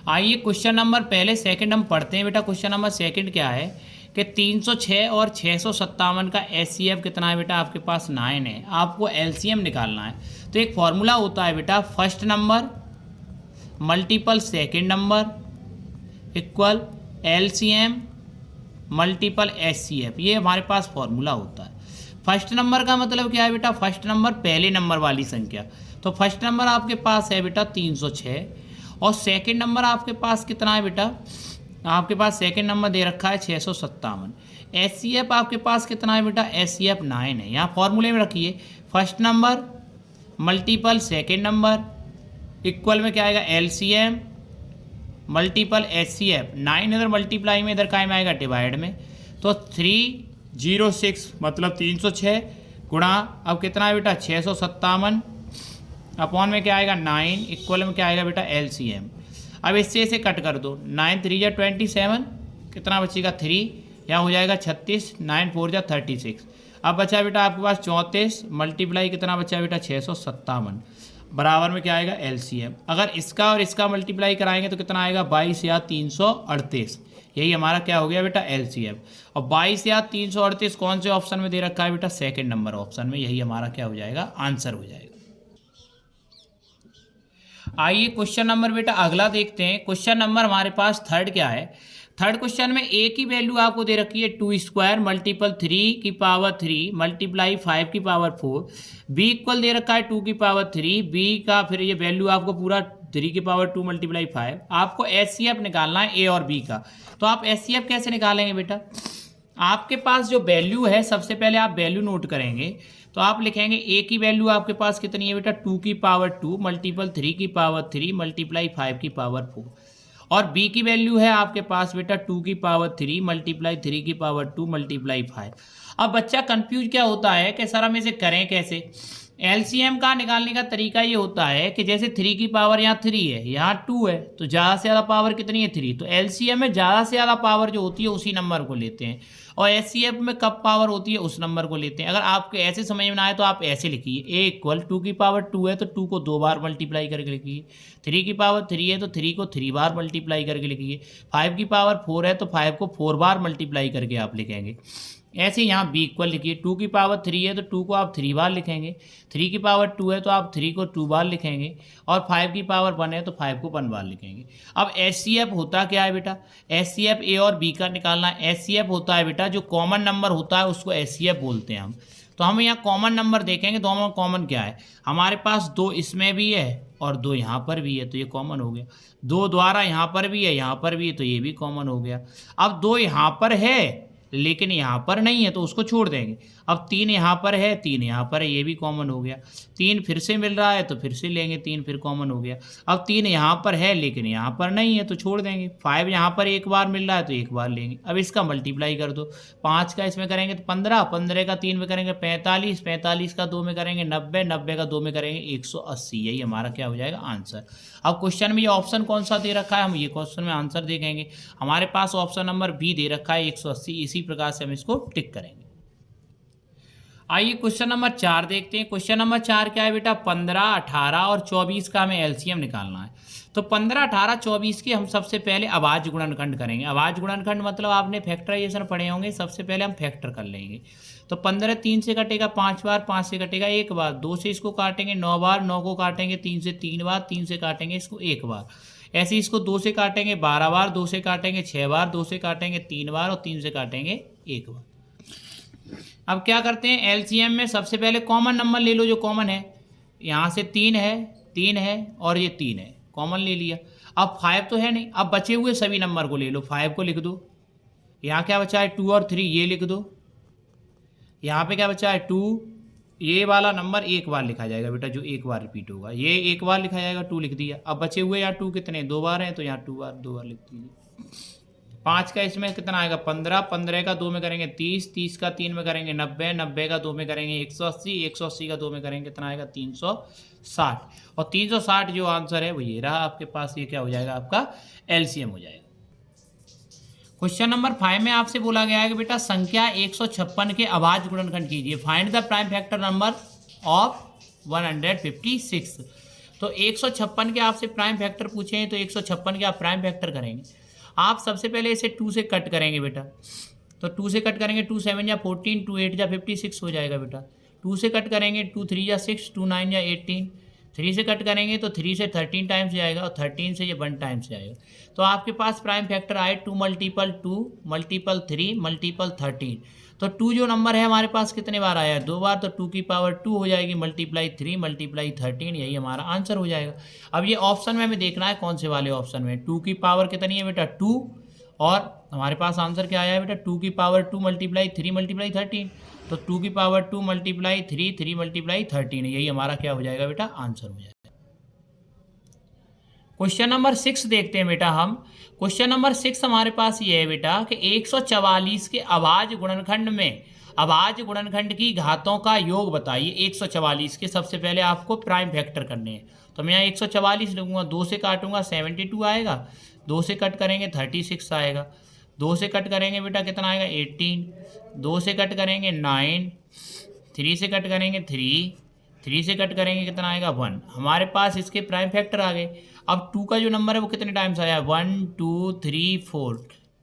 आइए question number पहले second हम पढ़ते हैं बेटा। क्वेश्चन नंबर सेकंड क्या है कि 306 और 657 का एचसीएफ कितना है बेटा, आपके पास 9 है। आपको एलसीएम निकालना है। तो एक फॉर्मूला होता है बेटा, first number multiple second number equal LCM multiple HCF. ये हमारे पास फॉर्मूला होता है। फर्स्ट नंबर का मतलब क्या है बेटा, फर्स्ट नंबर पहले नंबर वाली संख्या। तो फर्स्ट नंबर आपके पास है बेटा 306 और सेकंड नंबर आपके पास कितना है बेटा, आपके पास सेकंड नंबर दे रखा है 657। एचसीएफ आपके पास कितना है बेटा, एचसीएफ 9 है। यहाँ फॉर्मूले में रखिए first number multiple second number equal में क्या आएगा, एलसीएम मल्टीपल एचसीएफ। 9 इधर मल्टीप्लाई में, इधर काय में आएगा डिवाइड में। तो 306 मतलब 306 गुणा अब कितना है बेटा 657 अपॉन में क्या आएगा 9 इक्वल में क्या आएगा बेटा एलसीएम। अब इससे इसे कट कर दो, 9 3 जा 27, कितना बचेगा 3, यहाँ हो जाएगा 36, 9 4 जा 36। अब बचा बेटा आपके पास 34 मल्टीप्लाई कितना बचा बेटा 657 बराबर में क्या आएगा एलसीएम। अगर इसका और इसका मल्टीप्लाई कराएंगे तो कितना आएगा 22 या 338। यही हमारा क्या हो गया बेटा एलसीएम। और 22 या 338 कौन से ऑप्शन में दे रखा है बेटा, सेकंड नंबर ऑप्शन में। यही हमारा क्या हो जाएगा, आंसर हो जाएगा। आइए क्वेश्चन नंबर बेटा अगला देखते हैं। क्वेश्चन नंबर हमारे पास थर्ड क्या है। थर्ड क्वेश्चन में ए की वैल्यू आपको दे रखी है 2² मल्टीपल 3 की पावर 3 मल्टीप्लाई 5 की पावर 4। बी इक्वल दे रखा है 2 की पावर 3। बी का फिर ये वैल्यू आपको पूरा 3 की पावर 2 मल्टीप्लाई 5। आपको एचसीएफ निकालना है ए और बी का। तो आप एचसीएफ कैसे निकालेंगे बेटा, आपके पास जो वैल्यू है सबसे पहले आप वैल्यू नोट करेंगे। तो आप लिखेंगे ए की वैल्यू आपके पास कितनी है बेटा 2 की पावर 2 मल्टीपल 3 की पावर 3 मल्टीप्लाई 5 की पावर 4। और बी की वैल्यू है आपके पास बेटा 2 की पावर 3 मल्टीप्लाई 3 की पावर 2 मल्टीप्लाई 5। अब बच्चा कंफ्यूज क्या होता है कि सर हम इसे करें कैसे। एलसीएम का निकालने का तरीका ये होता है कि जैसे 3 की पावर यहाँ 3 है, यहाँ 2 है, तो ज़्यादा से ज़्यादा पावर कितनी है 3। तो एलसीएम में ज़्यादा से ज़्यादा पावर जो होती है उसी नंबर को लेते हैं, और एचसीएफ में कब पावर होती है उस नंबर को लेते हैं। अगर आपको ऐसे समझ में ना आए तो आप ऐसे लिखिए, ए इक्वल 2 की पावर 2 है तो 2 को 2 बार मल्टीप्लाई करके लिखिए। 3 की पावर 3 है तो 3 को 3 बार मल्टीप्लाई करके लिखिए। 5 की पावर 4 है तो 5 को 4 बार मल्टीप्लाई करके आप लिखेंगे। ऐसे यहाँ बी इक्वल लिखिए, 2 की पावर 3 है तो 2 को आप 3 बार लिखेंगे। 3 की पावर 2 है तो आप 3 को 2 बार लिखेंगे। और 5 की पावर 1 है तो 5 को 1 बार लिखेंगे। अब एचसीएफ होता क्या है बेटा, एचसीएफ ए और बी का निकालना है। एचसीएफ होता है बेटा जो कॉमन नंबर होता है उसको एचसीएफ बोलते हैं हम। तो हम यहाँ कॉमन नंबर देखेंगे, दोनों कॉमन क्या है, हमारे पास 2 इसमें भी है और 2 यहाँ पर भी है, तो ये कॉमन हो गया। 2 द्वारा यहाँ पर भी है, यहाँ पर भी है, तो ये भी कॉमन हो गया। अब 2 यहाँ पर है लेकिन यहाँ पर नहीं है तो उसको छोड़ देंगे। अब 3 यहाँ पर है, 3 यहाँ पर है, ये भी कॉमन हो गया। 3 फिर से मिल रहा है तो फिर से लेंगे, 3 फिर कॉमन हो गया। अब 3 यहाँ पर है लेकिन यहाँ पर नहीं है तो छोड़ देंगे। 5 यहाँ पर एक बार मिल रहा है तो एक बार लेंगे। अब इसका मल्टीप्लाई कर दो, 5 का इसमें करेंगे तो 15, 15 का 3 में करेंगे 45, 45 का 2 में करेंगे 90, 90 का 2 में करेंगे 180। यही हमारा क्या हो जाएगा आंसर। अब क्वेश्चन में ये ऑप्शन कौन सा दे रखा है, हम ये क्वेश्चन में आंसर देखेंगे। हमारे पास ऑप्शन नंबर बी दे रखा है 180। इसी प्रकार से हम इसको टिक करेंगे। आइए क्वेश्चन नंबर 4 देखते हैं। क्वेश्चन नंबर 4 क्या है बेटा, 15, 18 और 24 का हमें एलसीएम निकालना है। तो 15, 18, 24 के हम सबसे पहले अभाज्य गुणनखंड करेंगे। अभाज्य गुणनखंड मतलब आपने फैक्टराइजेशन पढ़े होंगे, सबसे पहले हम फैक्टर कर लेंगे। तो 15 3 से कटेगा 5 बार, 5 से कटेगा 1 बार, 2 से इसको काटेंगे 9 बार, 9 को काटेंगे 3 से 3 बार, 3 से काटेंगे इसको 1 बार। ऐसे इसको 2 से काटेंगे 12 बार, 2 से काटेंगे 6 बार, 2 से काटेंगे 3 बार और 3 से काटेंगे 1 बार। अब क्या करते हैं, एलसीएम में सबसे पहले कॉमन नंबर ले लो जो कॉमन है। यहाँ से 3 है, 3 है और ये 3 है, कॉमन ले लिया। अब 5 तो है नहीं, अब बचे हुए सभी नंबर को ले लो। 5 को लिख दो, यहाँ क्या बचा है 2 और 3, ये लिख दो। यहाँ पे क्या बचा है 2, ये वाला नंबर एक बार लिखा जाएगा बेटा, जो एक बार रिपीट होगा, ये एक बार लिखा जाएगा, 2 लिख दिया। अब बचे हुए यहाँ 2 कितने, 2 बार हैं तो यहाँ 2 बार 2 बार लिख दीजिए। 5 का इसमें कितना आएगा 15, 15 का 2 में करेंगे 30, 30 का 3 में करेंगे 90, 90 का 2 में करेंगे 180, 180 का 2 में करेंगे कितना आएगा 360। और 360 जो आंसर है वो ये रहा आपके पास। ये क्या हो जाएगा आपका एलसीएम हो जाएगा। क्वेश्चन नंबर 5 में आपसे बोला गया है कि बेटा संख्या 156 के अभाज्य गुणनखंड कीजिए। Find the prime factor number of 156। तो 156 के आपसे प्राइम फैक्टर पूछे हैं तो 156 के आप प्राइम फैक्टर करेंगे। आप सबसे पहले इसे 2 से कट करेंगे बेटा, तो 2 से कट करेंगे, 2 7 या 14, 2 8 या 56 हो जाएगा बेटा। 2 से कट करेंगे, 2 3 या 6, 2 9 या 18। 3 से कट करेंगे तो 3 से 13 टाइम्स जाएगा और 13 से ये 1 टाइम्स जाएगा। तो आपके पास प्राइम फैक्टर आए 2 मल्टीपल 2 मल्टीपल 3 मल्टीपल 13। तो 2 जो नंबर है हमारे पास कितने बार आया है? 2 बार, तो 2 की पावर 2 हो जाएगी मल्टीप्लाई 3 मल्टीप्लाई 13, यही हमारा आंसर हो जाएगा। अब ये ऑप्शन में हमें देखना है कौन से वाले ऑप्शन में 2 की पावर कितनी है बेटा? 2, और हमारे पास आंसर क्या आया है बेटा? 2 की पावर 2 मल्टीप्लाई 3 मल्टीप्लाई 13। तो 2 की पावर 2 मल्टीप्लाई 3 3 मल्टीप्लाई 13, यही हमारा क्या हो जाएगा बेटा? आंसर हो जाएगा। क्वेश्चन नंबर 6 देखते हैं बेटा हम। क्वेश्चन नंबर 6 हमारे पास ये है बेटा कि 144 के अभाज्य गुणनखंड में अभाज्य गुणनखंड की घातों का योग बताइए। 144 के सबसे पहले आपको प्राइम फैक्टर करने हैं, तो मैं यहाँ 144 लिखूंगा, 2 से काटूंगा 72 आएगा, 2 से कट करेंगे 36 आएगा, 2 से कट करेंगे बेटा कितना आएगा? 18, 2 से कट करेंगे 9, 3 से कट करेंगे 3 से कट करेंगे कितना आएगा? 1। हमारे पास इसके प्राइम फैक्टर आ गए। अब 2 का जो नंबर है वो कितने टाइम्स आया है? 1 2 3 4।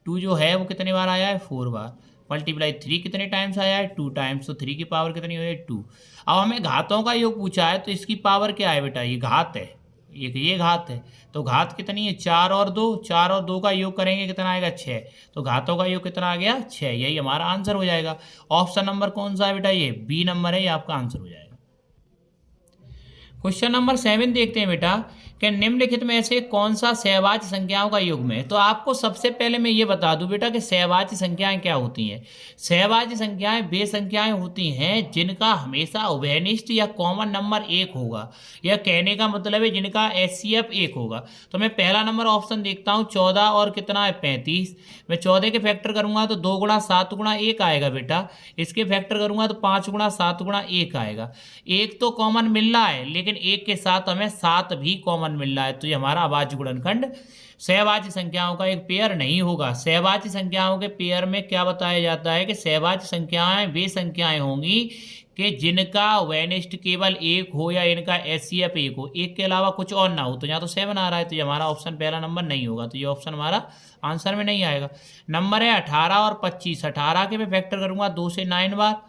2 जो है वो कितने बार आया है? 4 बार। मल्टीप्लाई 3 कितने टाइम्स आया है? 2 टाइम्स। तो 3 की पावर कितनी हो है? 2। अब हमें घातों का योग पूछा है, तो इसकी पावर क्या है बेटा? ये घात है, ये घात है, तो घात कितनी है? 4 और 2, 4 और 2 का योग करेंगे कितना आएगा? 6। तो घातों का योग कितना आ गया? 6, यही हमारा आंसर हो जाएगा। ऑप्शन नंबर कौन सा है बेटा? ये बी नंबर है, ये आपका आंसर हो जाएगा। क्वेश्चन नंबर 7 देखते हैं बेटा कि निम्नलिखित में से कौन सा सहवाच्य संख्याओं का युग्म है। तो आपको सबसे पहले मैं ये बता दूं बेटा कि सहवाच्य संख्याएं क्या होती हैं। सहवाच्य संख्याएं वे संख्याएं होती हैं जिनका हमेशा उभयनिष्ठ या कॉमन नंबर 1 होगा, या कहने का मतलब है जिनका एचसीएफ 1 होगा। तो मैं पहला नंबर ऑप्शन देखता हूँ, 14 और कितना है? 35। मैं 14 के फैक्टर करूंगा तो 2 गुणा 7 गुणा 1 आएगा बेटा। इसके फैक्टर करूंगा तो 5 गुणा 7 गुणा 1 आएगा। 1 तो कॉमन मिल रहा है, लेकिन 1 के साथ हमें 7 भी कॉमन मिल रहा है, तो ये हमारा अभाज्य गुणनखंड सहवाच्य संख्याओं का एक पेयर नहीं होगा। सहवाच्य संख्याओं के पेयर में क्या बताया जाता है कि सहवाच्य संख्याएं वे संख्याएं होंगी कि जिनका उभयनिष्ठ केवल 1 हो या इनका एचसीएफ 1 हो, 1 के अलावा कुछ और ना हो। तो यहाँ तो 7 आ रहा है, तो ये हमारा ऑप्शन पहला नंबर नहीं होगा, तो ये ऑप्शन हमारा आंसर में नहीं आएगा। नंबर है 18 और 25। 18 के मैं फैक्टर करूंगा 2 से 9 बार,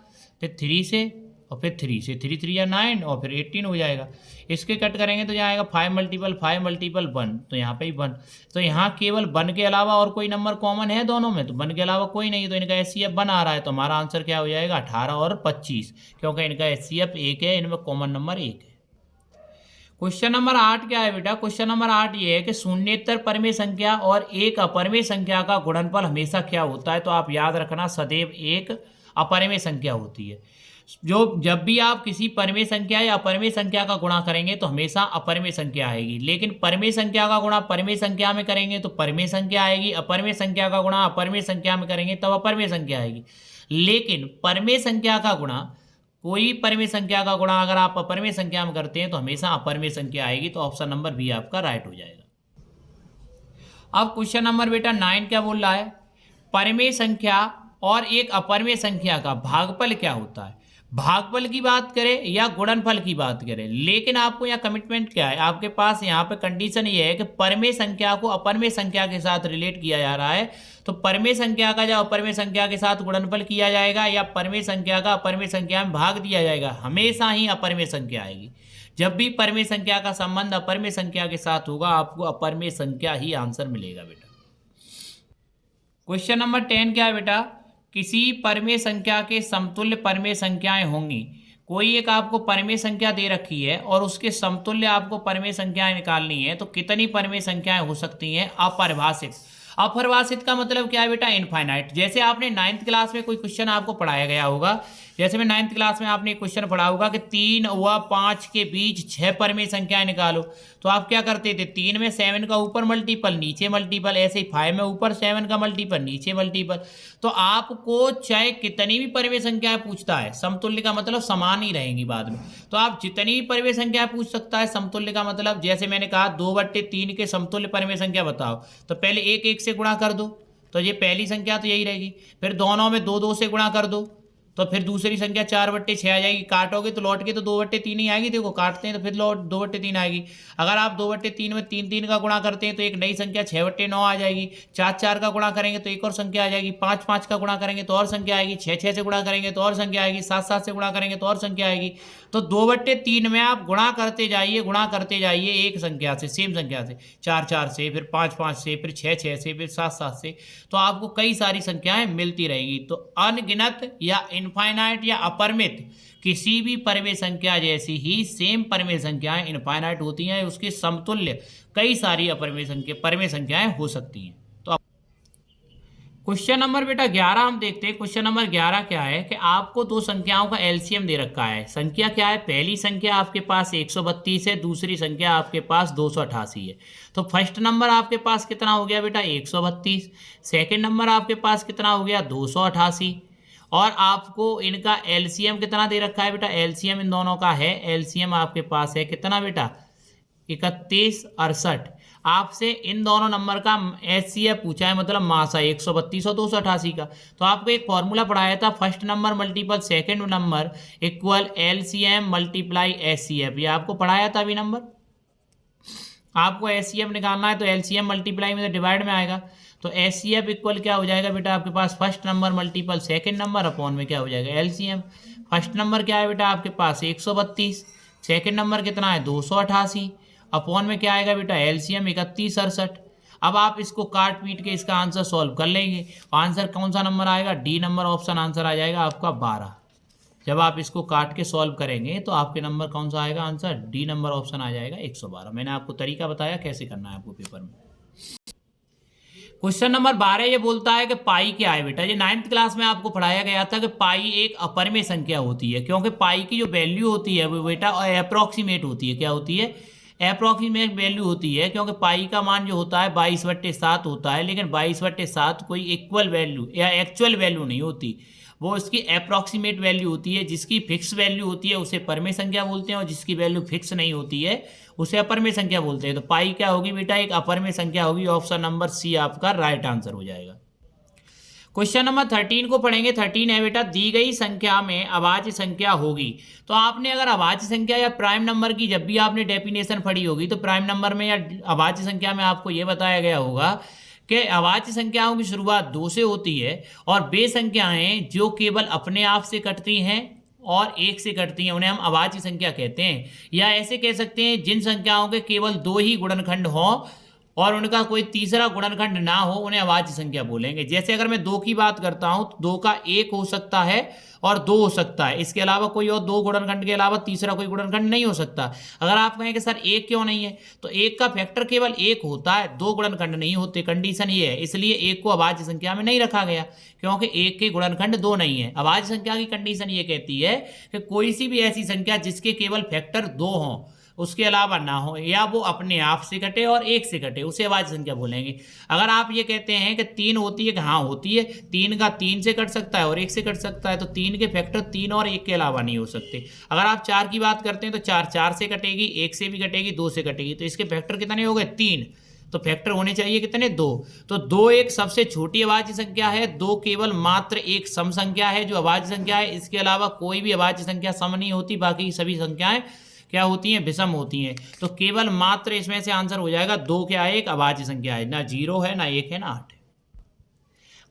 फिर 3 से, और फिर 3 से, 3 3 या 9, और फिर 18 हो जाएगा। इसके कट करेंगे तो यहाँ आएगा 5 मल्टीपल 5 मल्टीपल 1, तो यहाँ पे ही 1। तो यहाँ केवल 1 के अलावा और कोई नंबर कॉमन है दोनों में? तो 1 के अलावा कोई नहीं, तो इनका एचसीएफ 1 आ रहा है, तो हमारा आंसर क्या हो जाएगा? 18 और 25, क्योंकि इनका एचसीएफ 1 है, इनमें कॉमन नंबर 1 है। क्वेश्चन नंबर 8 क्या है बेटा? क्वेश्चन नंबर 8 ये है कि शून्येतर परमेय संख्या और एक अपरमेय संख्या का गुणनफल हमेशा क्या होता है? तो आप याद रखना, सदैव एक अपरमेय संख्या होती है। जब भी आप किसी परमेय संख्या या अपरमेय संख्या का गुणा करेंगे तो हमेशा अपरमेय संख्या आएगी, लेकिन परमेय संख्या का गुणा परमेय संख्या में करेंगे तो परमेय संख्या आएगी, अपरमेय संख्या का गुणा अपरमेय संख्या में करेंगे तब अपरमेय संख्या आएगी। लेकिन परमेय संख्या का गुणा, कोई परमेय संख्या का गुणा अगर आप अपरमेय संख्या में करते हैं तो हमेशा अपरमेय संख्या आएगी, तो ऑप्शन नंबर बी आपका राइट हो जाएगा। अब क्वेश्चन नंबर बेटा 9 क्या बोल रहा है? परमेय संख्या और एक अपरमेय संख्या का भागफल क्या होता है? भागफल की बात करें या गुणनफल की बात करें, लेकिन आपको यहाँ कमिटमेंट क्या है? आपके पास यहाँ पे कंडीशन ये है कि परमेय संख्या को अपरमेय संख्या के साथ रिलेट किया जा रहा है, तो परमेय संख्या का जब अपरमेय संख्या के साथ गुणनफल किया जाएगा या परमेय संख्या का अपरमेय संख्या में भाग दिया जाएगा, हमेशा ही अपरमेय संख्या आएगी। जब भी परमेय संख्या का संबंध अपरमेय संख्या के साथ होगा, आपको अपरमेय संख्या ही आंसर मिलेगा बेटा। क्वेश्चन नंबर 10 क्या है बेटा? किसी परमेय संख्या के समतुल्य परमेय संख्याएं होंगी। कोई एक आपको परमेय संख्या दे रखी है और उसके समतुल्य आपको परमेय संख्याएं निकालनी है, तो कितनी परमेय संख्याएं हो सकती हैं? अपरिभाषित। अपरिभाषित का मतलब क्या है बेटा? इनफाइनाइट। जैसे आपने 9th क्लास में कोई क्वेश्चन आपको पढ़ाया गया होगा, जैसे मैं 9th क्लास में आपने क्वेश्चन पढ़ा होगा कि 3 व 5 के बीच 6 परमेय संख्याएं निकालो, तो आप क्या करते थे? 3 में 7 का ऊपर मल्टीपल नीचे मल्टीपल, ऐसे ही 5 में ऊपर 7 का मल्टीपल नीचे मल्टीपल। तो आपको चाहे कितनी भी परमेय संख्याएं पूछता है, समतुल्य का मतलब समान ही रहेंगी बाद में, तो आप जितनी भी परमेय संख्या पूछ सकता है। समतुल्य का मतलब जैसे मैंने कहा 2/3 के समतुल्य परमेय संख्या बताओ, तो पहले 1 1 से गुणा कर दो, तो ये पहली संख्या तो यही रहेगी। फिर दोनों में 2 2 से गुणा कर दो, तो फिर दूसरी संख्या 4/6 आ जाएगी। काटोगे तो लौट के तो 2/3 ही आएगी। देखो काटते हैं तो फिर लौट 2/3 आएगी। अगर आप 2/3 में 3 का गुणा करते हैं तो एक नई संख्या 6/9 आ जाएगी। 4 का गुणा करेंगे तो एक और संख्या आ जाएगी। 5 का गुणा करेंगे तो और संख्या आएगी। 6 से गुणा करेंगे तो और संख्या आएगी। 7 से गुणा करेंगे तो और संख्या आएगी। तो 2/3 में आप गुणा करते जाइए एक संख्या से, सेम संख्या से, 4 से, फिर 5 से, फिर 6 से, फिर 7 से, तो आपको कई सारी संख्याएं मिलती रहेंगी। तो अनगिनत या इनफाइनाइट या अपरिमित किसी भी परिमेय संख्या जैसी ही सेम परिमेय संख्याएं इनफाइनाइट होती हैं, उसके समतुल्य कई सारी परिमेय संख्याएं हो सकती हैं। तो क्वेश्चन नंबर बेटा 11 हम देखते हैं। क्वेश्चन नंबर 11 क्या है कि आपको दो संख्याओं का एलसीएम दे रखा है। संख्या क्या है? पहली संख्या आपके पास 132 है, दूसरी संख्या आपके पास 288 है। तो फर्स्ट नंबर आपके पास कितना हो गया बेटा? 132। सेकंड नंबर आपके पास कितना हो गया? 288। और आपको इनका एलसीएम कितना दे रखा है बेटा? एलसीएम इन दोनों का है, एलसीएम आपके पास है कितना बेटा? 31 68। आपसे इन दोनों नंबर का एचसीएफ पूछा है, मतलब मासा 132 और 288 का। तो आपको एक फॉर्मूला पढ़ाया था, first number multiple second number equal LCM multiply HCF. ये आपको पढ़ाया था अभी नंबर। आपको एचसीएफ निकालना है तो एलसीएम मल्टीप्लाई में डिवाइड में आएगा। तो एचसीएफ इक्वल क्या हो जाएगा बेटा? आपके पास first number multiple second number upon में क्या हो जाएगा? एलसीएम। फर्स्ट नंबर क्या है बेटा? आपके पास 132। सेकंड नंबर कितना है? 288। अपॉन में क्या आएगा बेटा? एलसीएम 31 68। अब आप इसको काट पीट के इसका आंसर सॉल्व कर लेंगे। आंसर कौन सा नंबर आएगा? डी नंबर ऑप्शन आंसर आ जाएगा आपका 12। जब आप इसको काट के सॉल्व करेंगे तो आपके नंबर कौन सा आएगा? आंसर डी नंबर ऑप्शन आ जाएगा 112। मैंने आपको तरीका बताया कैसे करना है आपको पेपर में। क्वेश्चन नंबर 12 ये बोलता है कि पाई क्या है बेटा? ये 9th क्लास में आपको पढ़ाया गया था कि पाई एक अपरिमेय संख्या होती है, क्योंकि पाई की जो वैल्यू होती है वो बेटा अप्रोक्सीमेट होती है। क्या होती है? अप्रोक्सीमेट वैल्यू होती है, क्योंकि पाई का मान जो होता है 22/7 होता है, लेकिन 22/7 कोई इक्वल वैल्यू या एक्चुअल वैल्यू नहीं होती, वो इसकी अप्रॉक्सीमेट वैल्यू होती है। जिसकी फिक्स वैल्यू होती है उसे परिमेय संख्या बोलते हैं, और जिसकी वैल्यू फिक्स नहीं होती है उसे अपरिमेय संख्या बोलते हैं। तो पाई क्या होगी बेटा? एक अपरिमेय संख्या होगी। ऑप्शन नंबर सी आपका राइट आंसर हो जाएगा। क्वेश्चन नंबर 13 को पढ़ेंगे। 13 है बेटा, दी गई संख्या में अभाज्य संख्या होगी। तो आपने अगर अभाज्य संख्या या प्राइम नंबर की जब भी आपने डेफिनेशन पढ़ी होगी तो प्राइम नंबर में या अभाज्य संख्या में आपको यह बताया गया होगा कि अभाज्य संख्याओं की शुरुआत 2 से होती है, और वे संख्याएं जो केवल अपने आप से कटती हैं और 1 से कटती हैं उन्हें हम अभाज्य संख्या कहते हैं। या ऐसे कह सकते हैं जिन संख्याओं के केवल 2 ही गुणनखंड हों और उनका कोई तीसरा गुणनखंड ना हो उन्हें अभाज्य संख्या बोलेंगे। जैसे अगर मैं 2 की बात करता हूं तो 2 का 1 हो सकता है और 2 हो सकता है, इसके अलावा कोई और 2 गुणनखंड के अलावा तीसरा कोई गुणनखंड नहीं हो सकता। अगर आप कहें कि सर 1 क्यों नहीं है, तो 1 का फैक्टर केवल 1 होता है, 2 गुणनखंड नहीं होते। कंडीशन ये है, इसलिए 1 को अभाज्य संख्या में नहीं रखा गया, क्योंकि 1 के गुणनखंड 2 नहीं है। अभाज्य संख्या की कंडीशन ये कहती है कि कोई सी भी ऐसी संख्या जिसके केवल फैक्टर 2 हों, उसके अलावा ना हो, या वो अपने आप से कटे और 1 से कटे, उसे अभाज्य संख्या बोलेंगे। अगर आप ये कहते हैं कि 3 होती है, कि हाँ होती है, 3 का 3 से कट सकता है और 1 से कट सकता है, तो 3 के फैक्टर 3 और 1 के अलावा नहीं हो सकते। अगर आप 4 की बात करते हैं तो 4 से कटेगी, 1 से भी कटेगी, 2 से कटेगी, तो इसके फैक्टर कितने हो गए? 3। तो फैक्टर होने चाहिए कितने? 2। तो 2 एक सबसे छोटी अभाज्य संख्या है। 2 केवल मात्र एक सम संख्या है जो अभाज्य संख्या है। इसके अलावा कोई भी अभाज्य संख्या सम नहीं होती, बाकी सभी संख्याएं क्या होती हैं? विषम होती हैं। तो केवल मात्र इसमें से आंसर हो जाएगा 2 क्या है? एक अभाज्य संख्या है, ना 0 है, ना 1 है, ना 8 है।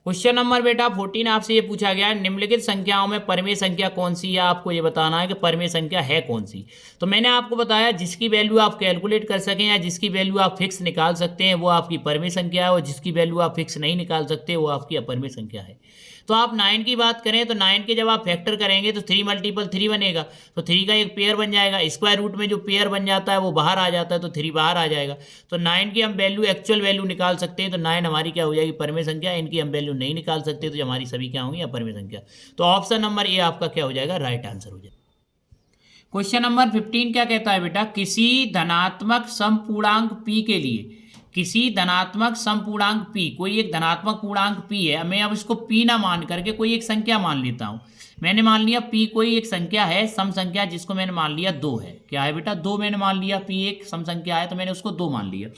क्वेश्चन नंबर बेटा 14 आपसे ये पूछा गया है, निम्नलिखित संख्याओं में परिमेय संख्या कौन सी है? आपको ये बताना है कि परिमेय संख्या है कौन सी। तो मैंने आपको बताया जिसकी वैल्यू आप कैलकुलेट कर सकें या जिसकी वैल्यू आप फिक्स निकाल सकते हैं वो आपकी परिमेय संख्या है, और जिसकी वैल्यू आप फिक्स नहीं निकाल सकते वो आपकी अपरिमेय संख्या है। तो आप 9 की बात करें तो 9 के जब आप फैक्टर करेंगे तो 3 × 3 बनेगा, तो 3 का एक पेयर बन जाएगा। स्क्वायर रूट में जो पेयर बन जाता है वो बाहर आ जाता है, तो 3 बाहर आ जाएगा। तो 9 की हम वैल्यू एक्चुअल वैल्यू निकाल सकते हैं, तो 9 हमारी क्या हो जाएगी? परिमेय संख्या। इनकी हम वैल्यू नहीं निकाल सकते तो हमारी सभी क्या होंगी? अपरिमेय संख्या। तो ऑप्शन नंबर ए आपका क्या हो जाएगा? राइट आंसर हो जाएगा। क्वेश्चन नंबर 15 क्या कहता है बेटा? किसी धनात्मक समपूर्णांक p के लिए, किसी धनात्मक समपूर्णांक p, कोई एक धनात्मक पूर्णांक p है। मैं अब इसको p ना मान करके कोई एक संख्या मान लेता हूं। मैंने मान लिया p कोई एक संख्या है, सम संख्या, जिसको मैंने मान लिया 2 है। क्या है बेटा? 2 मैंने मान लिया। p एक सम संख्या है तो मैंने उसको 2 मान लिया।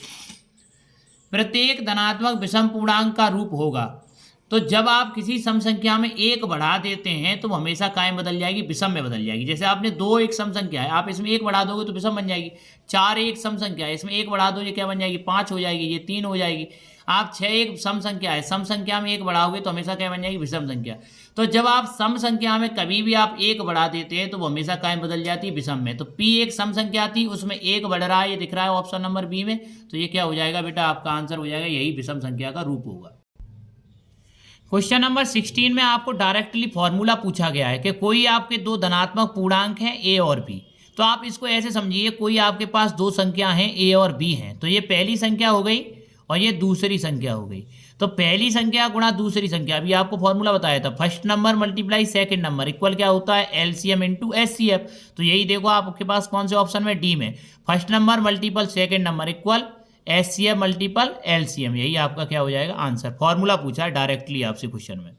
प्रत्येक धनात्मक विषम पूर्णांक का रूप होगा। तो जब आप किसी सम संख्या में एक बढ़ा देते हैं तो वो हमेशा कायम बदल जाएगी, विषम में बदल जाएगी। जैसे आपने 2 एक सम संख्या है, आप इसमें एक बढ़ा दोगे तो विषम बन जाएगी। 4 एक सम संख्या है, इसमें एक बढ़ा दो, ये क्या बन जाएगी, 5 हो जाएगी, ये 3 हो जाएगी। आप 6 एक सम संख्या है, सम संख्या में एक बढ़ाओगे तो हमेशा क्या बन जाएगी, विषम संख्या। तो जब आप सम संख्या में कभी भी आप एक बढ़ा देते हैं तो वो हमेशा कायम बदल जाती है विषम में। तो पी एक सम संख्या थी, उसमें एक बढ़ रहा है, ये दिख रहा है ऑप्शन नंबर बी में, तो ये क्या हो जाएगा बेटा, आपका आंसर हो जाएगा, यही विषम संख्या का रूप होगा। क्वेश्चन नंबर 16 में आपको डायरेक्टली फॉर्मूला पूछा गया है कि कोई आपके दो धनात्मक पूर्णांक हैं ए और बी। तो आप इसको ऐसे समझिए, कोई आपके पास दो संख्या हैं ए और बी हैं, तो ये पहली संख्या हो गई और ये दूसरी संख्या हो गई। तो पहली संख्या गुणा दूसरी संख्या, अभी आपको फॉर्मूला बताया था, first number multiply second number equal क्या होता है, एलसीएम इनटू एचसीएफ। तो यही देखो आपके पास कौन से ऑप्शन में, डी में, first number multiple second number equal HCF multiple LCM, यही आपका क्या हो जाएगा आंसर। फॉर्मूला पूछा है डायरेक्टली आपसे क्वेश्चन में।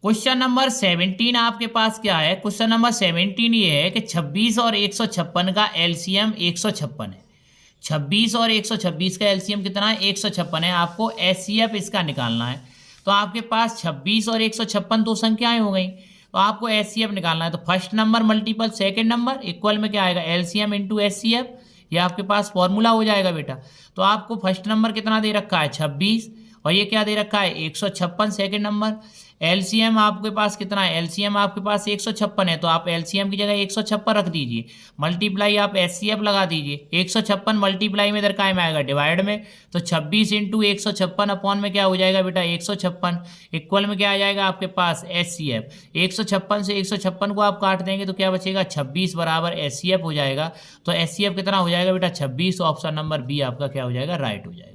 क्वेश्चन नंबर 17 आपके पास क्या है, क्वेश्चन नंबर 17 ये है कि 26 और 156 का एलसीएम 156 है। 26 और 126 का एलसीएम कितना है, 156 है। आपको एचसीएफ इसका निकालना है। तो आपके पास 26 और 156 दो संख्याएं हो गई, तो आपको एचसीएफ निकालना है। तो first number multiple second number equal में क्या आएगा, एलसीएम इनटू एचसीएफ, ये आपके पास फॉर्मूला हो जाएगा बेटा। तो आपको फर्स्ट नंबर कितना दे रखा है, 26, और ये क्या दे रखा है, 156 सेकंड नंबर। एलसीएम आपके पास कितना है, एलसीएम आपके पास 156 है, तो आप एलसीएम की जगह 156 रख दीजिए, मल्टीप्लाई आप एचसीएफ लगा दीजिए। 156 मल्टीप्लाई में इधर काय में आएगा, डिवाइड में, तो 26 इंटू 156 अपॉन में क्या हो जाएगा बेटा, 156 इक्वल में क्या आ जाएगा आपके पास एचसीएफ। 156 से 156 को आप काट देंगे तो क्या बचेगा, 26 बराबर एचसीएफ हो जाएगा। तो एचसीएफ कितना हो जाएगा बेटा, 26। ऑप्शन नंबर बी आपका क्या हो जाएगा, राइट हो जाएगा।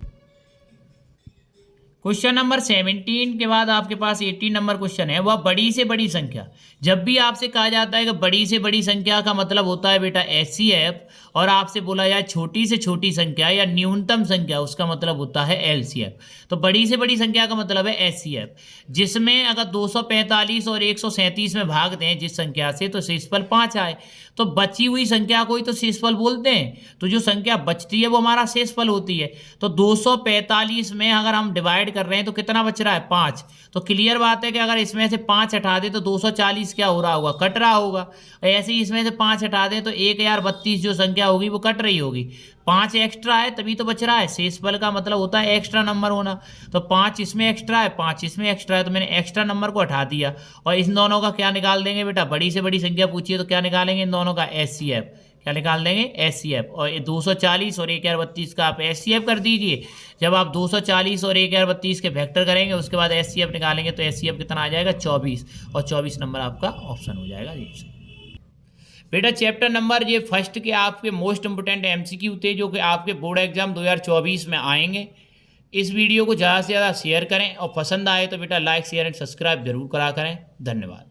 क्वेश्चन नंबर 17 के बाद आपके पास 18 नंबर क्वेश्चन है, वह बड़ी से बड़ी संख्या। जब भी आपसे कहा जाता है कि बड़ी से बड़ी संख्या का मतलब होता है बेटा एचसीएफ, और आपसे बोला जाए छोटी से छोटी संख्या या न्यूनतम संख्या, उसका मतलब होता है एलसीएफ। तो बड़ी से बड़ी संख्या का मतलब है एचसीएफ, जिसमें अगर 245 और 137 में भाग दें जिस संख्या से, तो शेषफल 5 आए। तो बची हुई संख्या को ही तो शेषफल बोलते हैं, तो जो संख्या बचती है वो हमारा शेषफल होती है। तो 245 में अगर हम डिवाइड कर रहे हैं तो कितना बच रहा है, 5। तो क्लियर बात है कि अगर इसमें से 5 हटा दें तो 240 क्या हो रहा होगा, कट रहा होगा। ऐसे ही इसमें से 5 हटा दें तो 1032 जो संख्या होगी वो कट रही होगी। 5 एक्स्ट्रा है तभी तो बच रहा है। शेषफल का मतलब होता है एक्स्ट्रा नंबर होना। तो 5 इसमें एक्स्ट्रा है, 5 इसमें एक्स्ट्रा है, तो मैंने एक्स्ट्रा नंबर को हटा दिया। और इन दोनों का क्या निकाल देंगे बेटा, बड़ी से बड़ी संख्या पूछिए तो क्या निकालेंगे, इन दोनों का एचसीएफ। क्या निकाल देंगे, एचसीएफ। और 240 और 1032 का आप एचसीएफ कर दीजिए। जब आप 240 और 1032 के फैक्टर करेंगे उसके बाद एचसीएफ निकालेंगे तो एचसीएफ कितना आ जाएगा, 24। और 24 नंबर आपका ऑप्शन हो जाएगा जी। बेटा चैप्टर नंबर ये फर्स्ट के आपके मोस्ट इंपोर्टेंट एमसीक्यू थे जो कि आपके बोर्ड एग्जाम 2024 में आएंगे। इस वीडियो को ज़्यादा से ज़्यादा शेयर करें और पसंद आए तो बेटा लाइक शेयर एंड सब्सक्राइब जरूर करा करें। धन्यवाद।